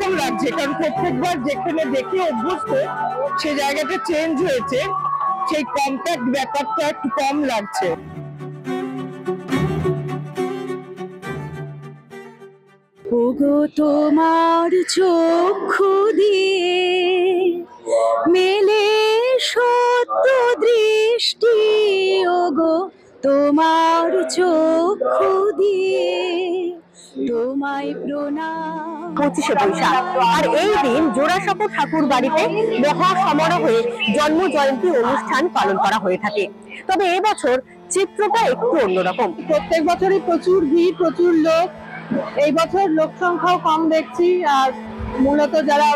অন্যরকম লাগছে, কারণ প্রত্যেকবার যেখানে দেখে অভ্যস্ত সে জায়গাটা চেঞ্জ হয়েছে, সেই কম্প্যাক্ট ব্যাপারটা একটু কম লাগছে। ওগো তোমার চক্ষু দিয়ে মেলে সত্য দৃষ্টি, ওগো তোমার চক্ষু দিয়ে তোমায় প্রণাম। 25শে বৈশাখ, আর এই দিন জোড়াসাঁকো ঠাকুর বাড়িতে মহা সমারোহে জন্ম জয়ন্তী অনুষ্ঠান পালন করা হয়ে থাকে। তবে এবছর চিত্রটা একটু অন্যরকম। প্রত্যেক বছরই প্রচুর ভিড়, প্রচুর লোক। এই বছর লোক সংখ্যাও কম দেখছি, আর মূলত যারা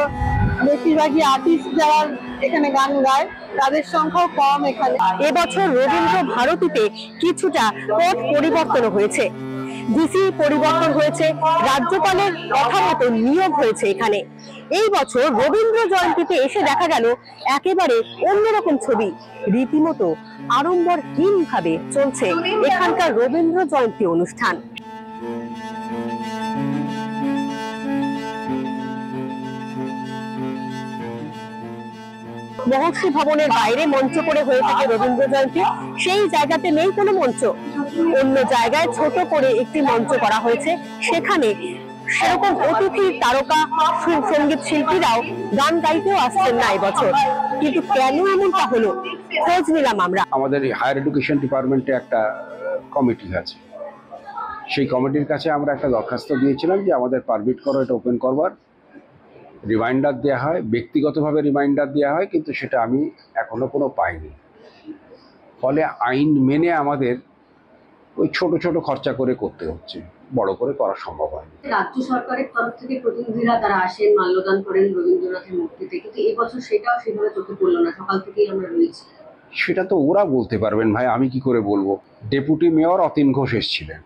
বেশিরভাগই আর্টিস্ট যারা এখানে গান গায় তাদের সংখ্যাও কম এখানে। এবছর রবীন্দ্র ভারতীতে কিছুটা পথ পরিবর্তন হয়েছে, ডিসি পরিবর্তন হয়েছে, রাজ্যপালের কথা মতো নিয়োগ হয়েছে এখানে। এই বছর রবীন্দ্র জয়ন্তীতে এসে দেখা গেল একেবারে অন্যরকম ছবি। রীতিমতো আড়ম্বরহীন ভাবে চলছে এখানকার রবীন্দ্র জয়ন্তী অনুষ্ঠান। মহর্ষি ভবনের বাইরে মঞ্চ করে হয়ে থাকে রবীন্দ্র জয়ন্তী, সেই জায়গাতে নেই কোনো মঞ্চ। অন্য জায়গায় ছোট করে একটি মঞ্চ করা হয়েছে, সেখানে সেরকম অতিথি তারকা সঙ্গীত শিল্পীরাও গান গাইতেও আসছেন না এবছর। কিন্তু কেন এমনটা হলো, খোঁজ নিলাম আমরা। আমাদের হায়ার এডুকেশন ডিপার্টমেন্টে একটা কমিটি আছে, সেই কমিটির কাছে আমরা একটা দরখাস্ত দিয়েছিলাম যে আমাদের পারমিট করো এটা ওপেন করবার। রিমাইন্ডার দেওয়া হয়, ব্যক্তিগতভাবে রিমাইন্ডার দেওয়া হয়, কিন্তু সেটা আমি এখনো কোনো পাইনি। ফলে আইন মেনে আমাদের ওই ছোট ছোট খরচা করে করতে হচ্ছে, বড় করে করা সম্ভব হয়নি। রাজ্য সরকারের তরফ থেকে প্রতিনিধিরা তারা আসেন, মাল্যদান করেন রবীন্দ্রনাথের মূর্তিতে, কিন্তু এবছর সেটাও সেভাবে চোখে পড়লো না। সকাল থেকেই আমরা রয়েছি। সেটা তো ওরা বলতে পারবেন ভাই, আমি কি করে বলবো। ডেপুটি মেয়র অতীন ঘোষ এসেছিলেন,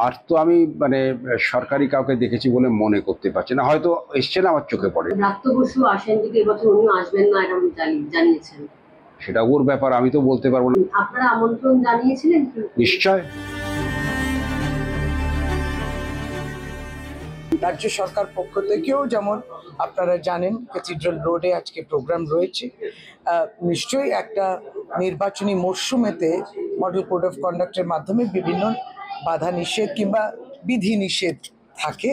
আর তো আমি সরকারি কাউকে দেখেছি বলে মনে করতে পারছি না, হয়তো এসছেন আমার চোখে পড়ে। ব্রাত্য বসু আসেন, কিন্তু এবছর উনিও আসবেন না এরকম জানিয়েছেন। সেটা ওর ব্যাপার, আমি তো বলতে পারবো না। আপনারা আমন্ত্রণ জানিয়েছিলেন? নিশ্চয়। রাজ্য সরকার পক্ষ থেকেও যেমন আপনারা জানেন ক্যাথিড্রাল রোডে আজকে প্রোগ্রাম রয়েছে। নিশ্চয়ই একটা নির্বাচনী মরশুমেতে মডেল কোড অফ কন্ডাক্টের মাধ্যমে বিভিন্ন বাধা নিষেধ কিংবা বিধি নিষেধ থাকে,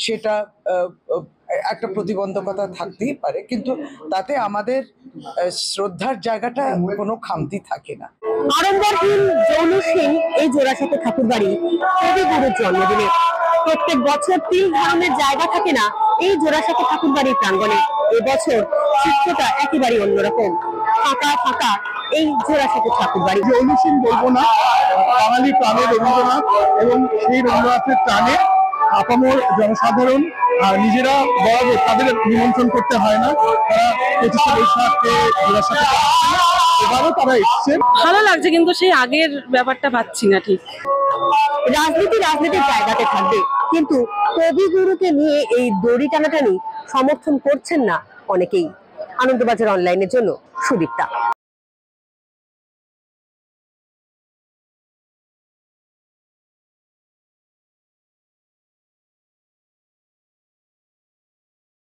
সেটা একটা প্রতিবন্ধকতা থাকতেই পারে, কিন্তু তাতে আমাদের শ্রদ্ধার জায়গাটা কোনো খামতি থাকে না। আড়ম্বরহীন যৌনসীন এই জোড়াসাঁকো ঠাকুর বাড়ি কবিগুরুর জন্মদিনে প্রত্যেক বছর 3 ধরনের জায়গা থাকে না এই জোড়াসাঁকো ঠাকুর বাড়ির প্রাঙ্গণে। এবছর চিত্রটা একেবারে অন্যরকম, ফাঁকা ফাঁকা এই জোড়াসাঁকো ঠাকুর বাড়ি। যৌনসীন বলবো না, বাঙালি প্রাণে রবীন্দ্রনাথ, এবং সেই রবীন্দ্রনাথের টানে আপামর জনসাধারণ আর নিজেরা বরাবর তাদের নিমন্ত্রণ করতে হয় না, তারা 25শে বৈশাখে জোড়াসাঁকো এবারও তারা এসছে। ভালো লাগছে, কিন্তু সেই আগের ব্যাপারটা পাচ্ছি না ঠিক। রাজনীতির জায়গাতে থাকবে, কিন্তু কবিগুরুকে নিয়ে এই দড়ি টানাটানি সমর্থন করছেন না অনেকেই। আনন্দবাজার অনলাইনের জন্য সুদীপ্তা।